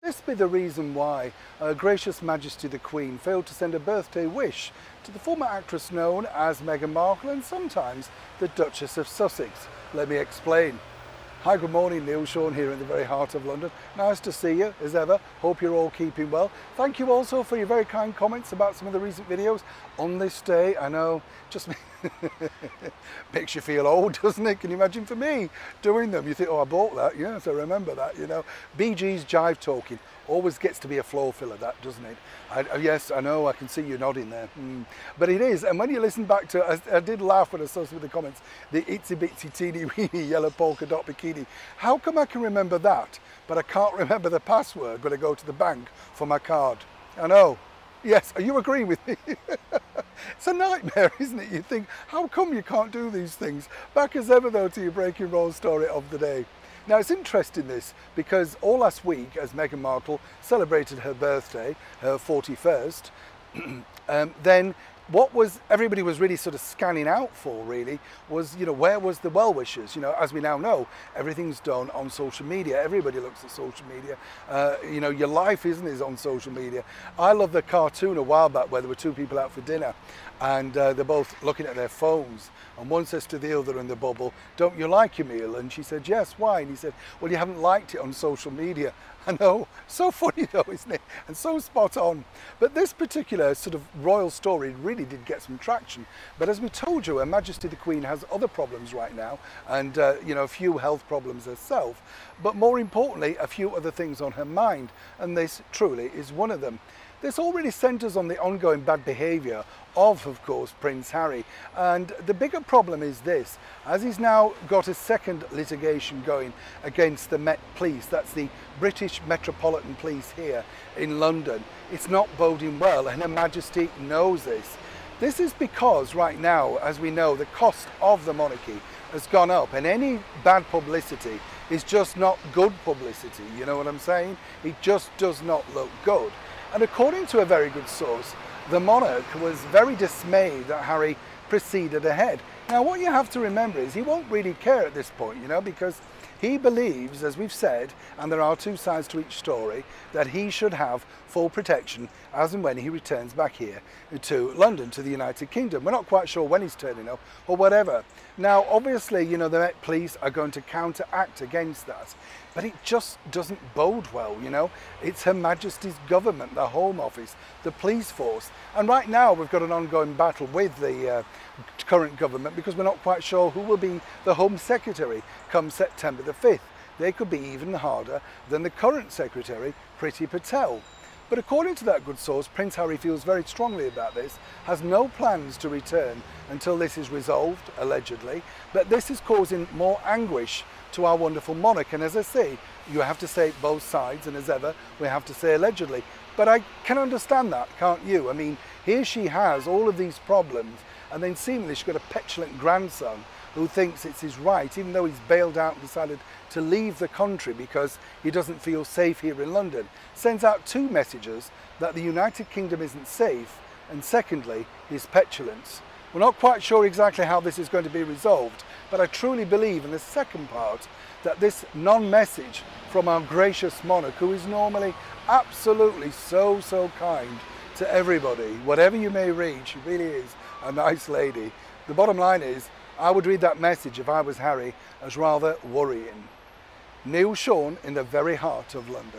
this be the reason why Her Gracious Majesty the Queen failed to send a birthday wish to the former actress known as Meghan Markle and sometimes the Duchess of Sussex? Let me explain. Hi, good morning, Neil Sean here in the very heart of London. Nice to see you as ever. Hope you're all keeping well. Thank you also for your very kind comments about some of the recent videos on this day. I know, just makes you feel old, doesn't it? Can you imagine for me doing them? You think, oh, I bought that. Yes, I remember that, you know. BG's Jive Talking always gets to be a floor filler, that, doesn't it? Yes, I know, I can see you nodding there. But it is, and when you listen back to, I did laugh when I saw some of the comments, the itsy bitsy teeny weeny yellow polka dot bikini. How come I can remember that, but I can't remember the password when I go to the bank for my card? I know. Yes, are you agreeing with me? It's a nightmare, isn't it? You think, how come you can't do these things? Back as ever though to your breaking roll story of the day. Now it's interesting this because all last week as Meghan Markle celebrated her birthday, her 41st, then what was everybody was really sort of scanning out for really was, you know, where was the well-wishers? You know, as we now know, everything's done on social media. Everybody looks at social media. You know, your life is on social media. I love the cartoon a while back where there were two people out for dinner and they're both looking at their phones and one says to the other in the bubble, "Don't you like your meal?" And she said, "Yes, why?" And he said, "Well, you haven't liked it on social media." I know, so funny though, isn't it? And so spot on. But this particular sort of royal story really did get some traction. But as we told you, Her Majesty the Queen has other problems right now and, you know, a few health problems herself. But more importantly, a few other things on her mind. And this truly is one of them. This already centres on the ongoing bad behaviour of course, Prince Harry. And the bigger problem is this, as he's now got a second litigation going against the Met Police, that's the British Metropolitan Police here in London, it's not boding well, and Her Majesty knows this. This is because right now, as we know, the cost of the monarchy has gone up, and any bad publicity is just not good publicity, you know what I'm saying? It just does not look good. And according to a very good source, the monarch was very dismayed that Harry proceeded ahead. Now what you have to remember is he won't really care at this point, you know, because he believes, as we've said, and there are two sides to each story, that he should have full protection as and when he returns back here to London, to the United Kingdom. We're not quite sure when he's turning up or whatever. Now, obviously, you know, the Met Police are going to counteract against that, but it just doesn't bode well, you know. It's Her Majesty's government, the Home Office, the police force. And right now we've got an ongoing battle with the current government because we're not quite sure who will be the Home Secretary come September the 5th. They could be even harder than the current Secretary, Priti Patel. But according to that good source, Prince Harry feels very strongly about this, has no plans to return until this is resolved, allegedly, but this is causing more anguish to our wonderful monarch. And as I say, you have to say both sides, and as ever, we have to say allegedly. But I can understand that, can't you? I mean, here she has all of these problems, and then seemingly she's got a petulant grandson who thinks it's his right, even though he's bailed out and decided to leave the country because he doesn't feel safe here in London. Sends out two messages, that the United Kingdom isn't safe, and secondly, his petulance. We're not quite sure exactly how this is going to be resolved, but I truly believe in the second part that this non-message from our gracious monarch, who is normally absolutely so kind to everybody, whatever you may read, she really is a nice lady. The bottom line is, I would read that message if I was Harry as rather worrying. Neil Sean in the very heart of London.